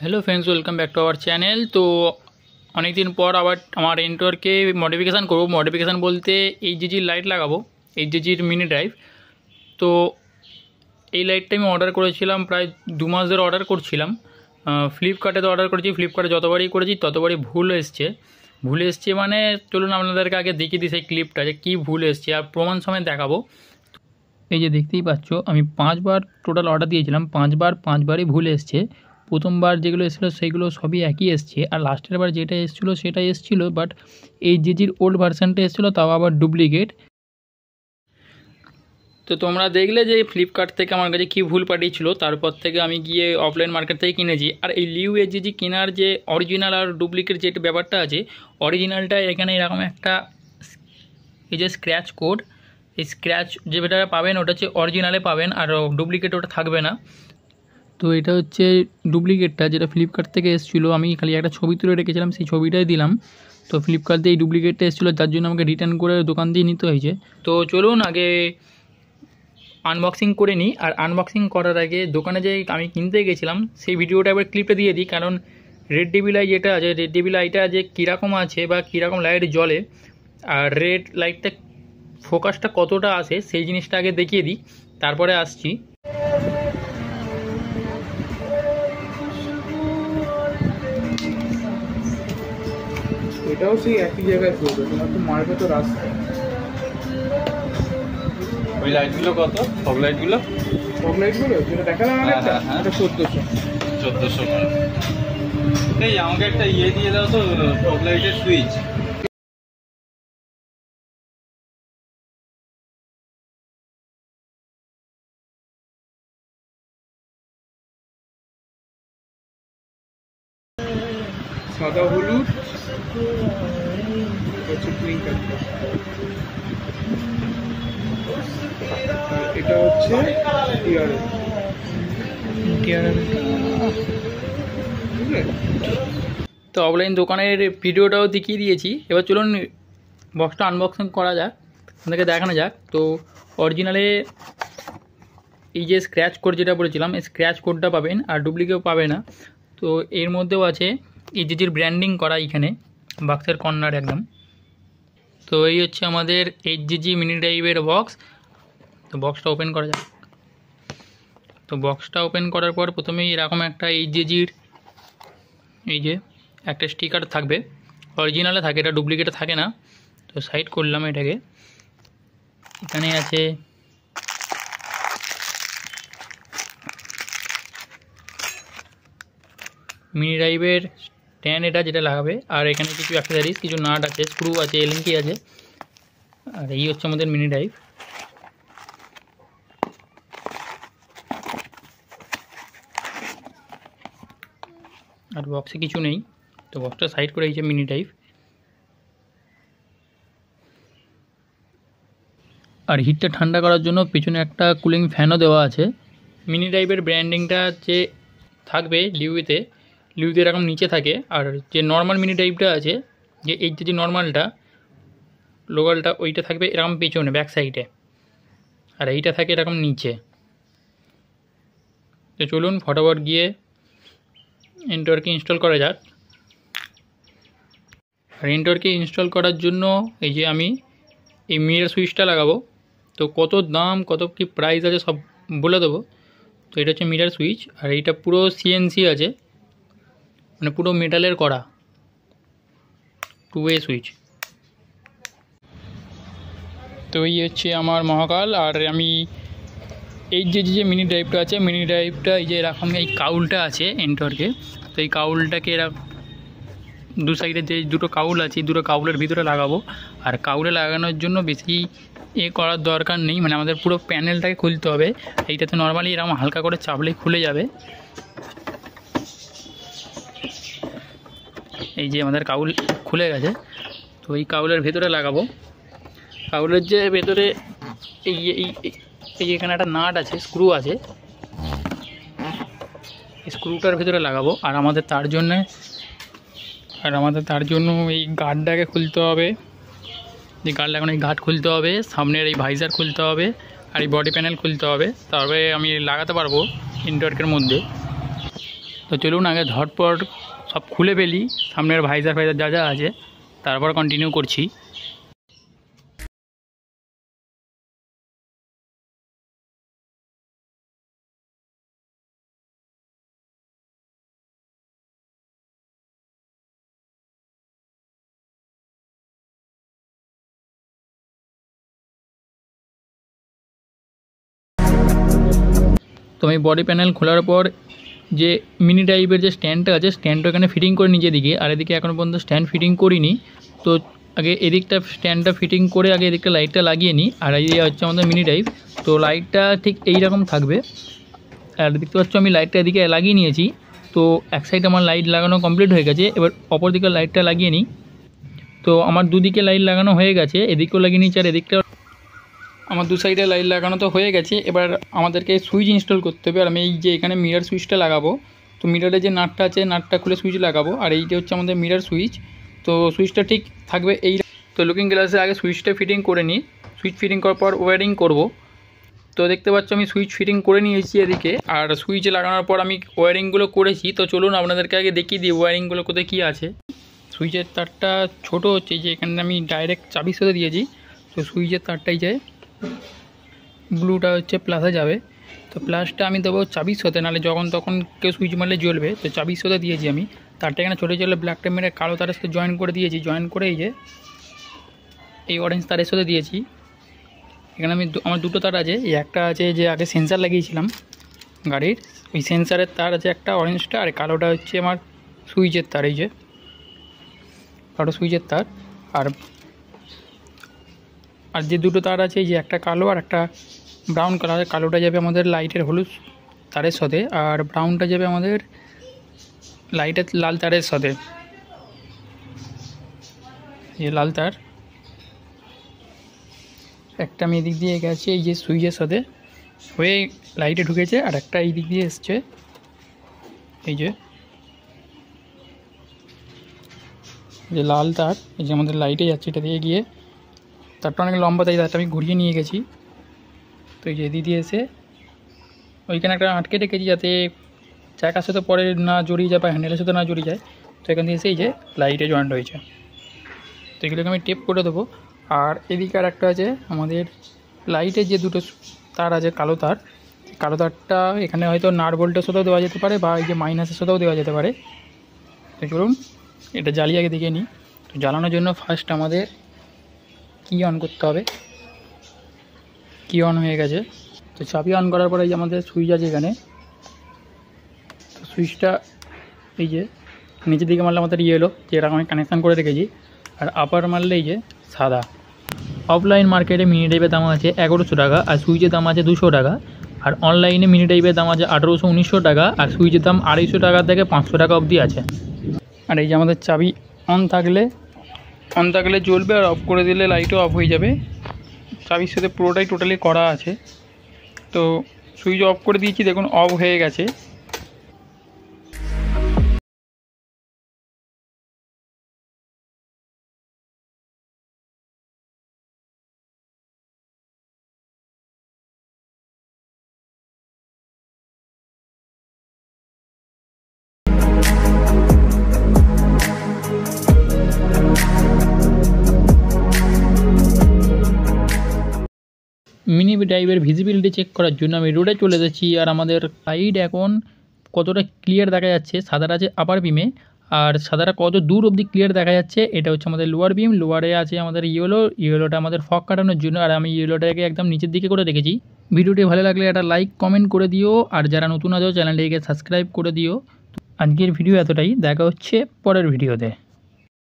Hello friends, welcome back to our channel. तो अनेक दिन पर आबार आमार एंटरके मडिफिकेशन करब। मडिफिकेशन बोलते HGG लाइट लागाबो, HGG मिनी ड्राइव। तो এই লাইটটা আমি অর্ডার করেছিলাম প্রায় 2 মাস ধরে অর্ডার করছিলাম। ফ্লিপকার্টে তো অর্ডার করেছি, ফ্লিপকার্টে যতবারই করেছি ততবারই ভুল এসছে মানে চলুন আপনাদেরকে আগে দেখিয়ে দিই সেই ক্লিপটা যে কী ভুল এসছে আর প্রমাণ সমেত দেখাবো। এই যে দেখতেই পাচ্ছ আমি 5 বার টোটাল অর্ডার দিয়েছিলাম, 5 বারই ভুল এসছে। প্রথমবার যেগুলো এসেছিলো সেইগুলো সবই একই এসছে, আর লাস্টের বার যেটা এসেছিলো সেটাই এসেছিলো, বাট HGGর ওল্ড ভার্সানটা এসেছিলো তাও আবার ডুপ্লিকেট। তো তোমরা দেখলে যে ফ্লিপকার্ট থেকে আমার কাছে কী ভুল পাঠিয়েছিল, তারপর থেকে আমি গিয়ে অফলাইন মার্কেট থেকে কিনেছি। আর এই লিউ HGG কেনার যে অরিজিনাল আর ডুপ্লিকেট যে ব্যাপারটা আছে, অরিজিনালটা এখানে এরকম একটা এই যে স্ক্র্যাচ কোড, এই স্ক্র্যাচ যেটা পাবেন ওটা হচ্ছে অরিজিনালে পাবেন, আর ডুপ্লিকেট ওটা থাকবে না। তো এটা হচ্ছে ডুপ্লিকেটটা যেটা ফ্লিপকার্ট থেকে এসেছিলো। আমি খালি একটা ছবি তুলে রেখেছিলাম, সেই ছবিটাই দিলাম। তো ফ্লিপকার্ট দিয়ে এই ডুপ্লিকেটটা এসেছিলো, যার জন্য আমাকে রিটার্ন করে দোকান দিয়ে নিতে হয়েছে। তো চলুন আগে আনবক্সিং করে নিই। আর আনবক্সিং করার আগে দোকানে যে আমি কিনতে গেছিলাম সেই ভিডিওটা একবার ক্লিপটা দিয়ে দিই, কারণ রেড ডেভিল আই যেটা আছে, রেড ডেভিল আইটা যে কীরকম আছে বা কীরকম লাইট জ্বলে আর রেড লাইটটা ফোকাসটা কতটা আসে সেই জিনিসটা আগে দেখিয়ে দিই, তারপরে আসছি। এটাও সেই একই জায়গায় পড়বে, তোমার তো মারবে তো রাস্তায়। ওই লাইটগুলো কত? ফগ লাইটগুলো যেটা দেখালাম একটা, এটা 1400। এই আমাকে একটা দিয়ে দাও তো, ফগ লাইটের সুইচ। সাদা হলুদ হচ্ছে টুইঙ্কেল, এটা হচ্ছে তো অফলাইন দোকানের ভিডিওটাও দেখিয়ে দিয়েছি। এবার চলুন বক্সটা আনবক্সিং করা যাক, আপনাদেরকে দেখানো যাক। তো অরিজিনালে এই যে স্ক্র্যাচ কোড যেটা বলেছিলাম, এই স্ক্র্যাচ কোডটা পাবেন, আর ডুপ্লিকেট পাবে না। তো এর মধ্যেও আছে HGGর ব্র্যান্ডিং করা এইখানে বক্সের কর্নার একদম। তো এই হচ্ছে আমাদের HGG মিনি ড্রাইভের বক্স। তো বক্সটা ওপেন করা যাক। তো বক্সটা ওপেন করার পর প্রথমেই এরকম একটা HGGর এই যে একটা স্টিকার থাকবে, অরিজিনালে থাকে, এটা ডুপ্লিকেটে থাকে না। তো সাইড করলাম এটাকে। এখানে আছে মিনি ড্রাইভের স্ট্যান্ড, এটা যেটা লাগাবে, আর এখানে কিছু অ্যাক্সেসরিজ, কিছু নাট আছে, স্ক্রু আছে, এলিঙ্কি আছে। আর এই হচ্ছে আমাদের মিনি ড্রাইভ। আর বক্সে কিছু নেই, তো বক্সটা সাইড করে এই যে মিনি ড্রাইভ। আর হিটটা ঠান্ডা করার জন্য পেছনে একটা কুলিং ফ্যানও দেওয়া আছে। মিনি ড্রাইভের ব্র্যান্ডিংটা যে থাকবে লিউতে এরকম নিচে থাকে, আর যে নর্মাল মিনি ড্রাইভটা আছে, যে HGG নর্মালটা লোকালটা, ওইটা থাকবে এরকম পেছনে ব্যাক সাইডে, আর এইটা থাকে এরকম নিচে। তো চলুন ফটাফট গিয়ে এন্টরকে ইনস্টল করা যাক। আর এন্টরকে ইনস্টল করার জন্য এই যে আমি এই মিরর সুইচটা লাগাবো। তো কত দাম, কত কি প্রাইস আছে সব বলে দেবো। তো এটা হচ্ছে মিরর সুইচ, আর এইটা পুরো CNC আছে, মানে পুরো মেটালের করা 2-way সুইচ। তো এই হচ্ছে আমার মহাকাল। আর আমি HGG যে মিনি ড্রাইভটা আছে, মিনি ড্রাইভটা এই যে এরকম এই কাউলটা আছে এন্টরকে, তো এই কাউলটাকে এরকম দু সাইডে যে দুটো কাউল আছে, দুটো কাউলের ভিতরে লাগাবো। আর কাউলে লাগানোর জন্য বেশি করার দরকার নেই, মানে আমাদের পুরো প্যানেলটাকে খুলতে হবে। এইটাতে নর্মালি এরকম হালকা করে চাপলেই খুলে যাবে। এই যে আমাদের কাউল খুলে গেছে। তো এই কাউলের ভেতরে লাগাবো। কাউলের যে ভেতরে এই এখানে একটা নাট আছে, স্ক্রু আছে, স্ক্রুটার ভেতরে লাগাবো। আর আমাদের তার জন্য এই গার্ডটাকে খুলতে হবে, যে গার্ড লাগানো এই গার্ড খুলতে হবে, সামনের এই ভাইজার খুলতে হবে, আর এই বডি প্যানেল খুলতে হবে, তবে আমি লাগাতে পারবো ইনডোরকের মধ্যে। তো চলুন আগে ঝটপট সব খুলে ফেলি, সামনের ভাইজার ফাইজার যা যা আছে, তারপর কন্টিনিউ করছি। তো আমি বডি প্যানেল খোলার পর যে মিনি টাইপের যে স্ট্যান্ডটা আছে, স্ট্যান্ডটা এখানে ফিটিং করে নিচে দিকে, আর এদিকে এখনও পর্যন্ত স্ট্যান্ড ফিটিং করিনি। তো আগে এদিকটা স্ট্যান্ডটা ফিটিং করে আগে এদিকটা লাইটটা লাগিয়ে নিই। আর এই হচ্ছে আমাদের মিনি টাইপ। তো লাইটটা ঠিক এই রকম থাকবে। আর দেখতে পাচ্ছ আমি লাইটটা এদিকে লাগিয়ে নিয়েছি। তো এক সাইড আমার লাইট লাগানো কমপ্লিট হয়ে গেছে, এবার অপর দিকে লাইটটা লাগিয়ে নিই। তো আমার দুদিকে লাইট লাগানো হয়ে গেছে, এদিকেও লাগিয়ে নিয়েছি আর এদিকটা আমার দু সাইডে লাইট লাগানো তো হয়ে গেছে। এবার আমাদেরকে সুইচ ইনস্টল করতে হবে। আর আমি এই যে এখানে মিরার সুইচটা লাগাবো, তো মিরারের যে নাটটা আছে নাটটা খুলে সুইচ লাগাবো। আর এইটা হচ্ছে আমাদের মিরার সুইচ। তো সুইচটা ঠিক থাকবে এই। তো লুকিং গ্লাসে আগে সুইচটা ফিটিং করে নিই, সুইচ ফিটিং করার পর ওয়্যারিং করব। তো দেখতে পাচ্ছ আমি সুইচ ফিটিং করে নিয়েছি এদিকে, আর সুইচ লাগানোর পর আমি ওয়্যারিংগুলো করেছি। তো চলুন আপনাদেরকে আগে দেখিয়ে দিই ওয়্যারিংগুলো কোথায় কী আছে। সুইচের তারটা ছোট হচ্ছে, যে এখানে আমি ডাইরেক্ট চাবির সাথে দিয়েছি। তো সুইচের তারটাই যায়, ব্লুটা হচ্ছে প্লাসে যাবে। তো প্লাসটা আমি দেবো চাবির সাথে, নাহলে যখন তখন কেউ সুইচ মারলে জ্বলবে। তো চাবির সাথে দিয়েছি আমি। তারটা এখানে ছোটো ছোটো ব্ল্যাকটা মেরে কালো তারের সাথে জয়েন করে দিয়েছি। জয়েন করে এই যে এই অরেঞ্জ তারের সাথে দিয়েছি। এখানে আমি আমার দুটো তার আছে। এই একটা আছে যে আগে সেন্সার লাগিয়েছিলাম গাড়ির, ওই সেন্সারের তার আছে একটা অরেঞ্জটা, আর কালোটা হচ্ছে আমার সুইচের তার। এই যে কালো সুইচের তার। আর যে দুটো তার আছে, এই যে একটা কালো আর একটা ব্রাউন কালারের। কালোটা যাবে আমাদের লাইটের হলুদ তারের সাথে, আর ব্রাউনটা যাবে আমাদের লাইটের লাল তারের সাথে। এই লাল তার একটা আমি এদিক দিয়ে গেছি এই যে সুইচের সাথে হয়ে লাইটে ঢুকেছে, আর একটা এই দিক দিয়ে এসছে। এই যে লাল তার, এই যে আমাদের লাইটে যাচ্ছে, এটা দিয়ে গিয়ে তারটা অনেক লম্বা, তাই তারটা আমি ঘুরিয়ে নিয়ে গেছি। তো এই যে এদিক দিয়ে এসে ওইখানে একটা আটকে রেখেছি, যাতে চাকার সাথে পরে না জড়িয়ে যায় বা হ্যান্ডেলের সাথে না জড়িয়ে যায়। তো এখান থেকে এসে এই যে লাইটে জয়েন্ট হয়েছে। তো এগুলোকে আমি টেপ করে দেবো। আর এদিকে আর একটা আছে আমাদের লাইটের যে দুটো তার আছে কালো তার, কালো তারটা এখানে হয়তো নাট বোল্টের সাথেও দেওয়া যেতে পারে, বা এই যে মাইনাসের সাথেও দেওয়া যেতে পারে। তো চলুন এটা জ্বালিয়ে আগে দেখে নিই। তো জ্বালানোর জন্য ফার্স্ট আমাদের কি অন করতে হবে। কি অন হয়ে গেছে। তো চাবি অন করার পরে এই যে আমাদের সুইচ আছে এখানে। তো সুইচটা এই যে নিচের দিকে মারলে আমাদের ইয়েলো, যেটা আমি কানেকশান করে রেখেছি, আর আপার মারলে এই যে সাদা। অফলাইন মার্কেটে মিনি টাইপের দাম আছে 1100 টাকা, আর সুইচের দাম আছে 200 টাকা। আর অনলাইনে মিনি টাইপের দাম আছে 1800-1900 টাকা, আর সুইচের দাম 250 টাকা থেকে 500 টাকা অবধি আছে। আর এই যে আমাদের চাবি অন থাকলে জ্বলবে, আর অফ করে দিলে লাইটও অফ হয়ে যাবে। চাবির সাথে পুরোটাই টোটালি করা আছে। তো সুইচ অফ করে দিয়েছি, দেখুন অফ হয়ে গেছে। মিনি টাইপের ভিজিবিলিটি চেক করার জন্য আমি রোডে চলে এসেছি। আর আমাদের লাইট এখন কতটা ক্লিয়ার দেখা যাচ্ছে, সাদাটা আছে আপার বিমে, আর সাদাটা কত দূর অবধি ক্লিয়ার দেখা যাচ্ছে এটা হচ্ছে আমাদের লোয়ার বিম। লোয়ারে আছে আমাদের ইয়েলোটা আমাদের ফগ কাটানোর জন্য, আর আমি ইয়েলোটাকে একদম নিচের দিকে করে রেখেছি। ভিডিওটি ভালো লাগলে একটা লাইক কমেন্ট করে দিও, আর যারা নতুন আছো চ্যানেলটিকে সাবস্ক্রাইব করে দিও। আজকের ভিডিও এতটাই, দেখা হচ্ছে পরের ভিডিওতে।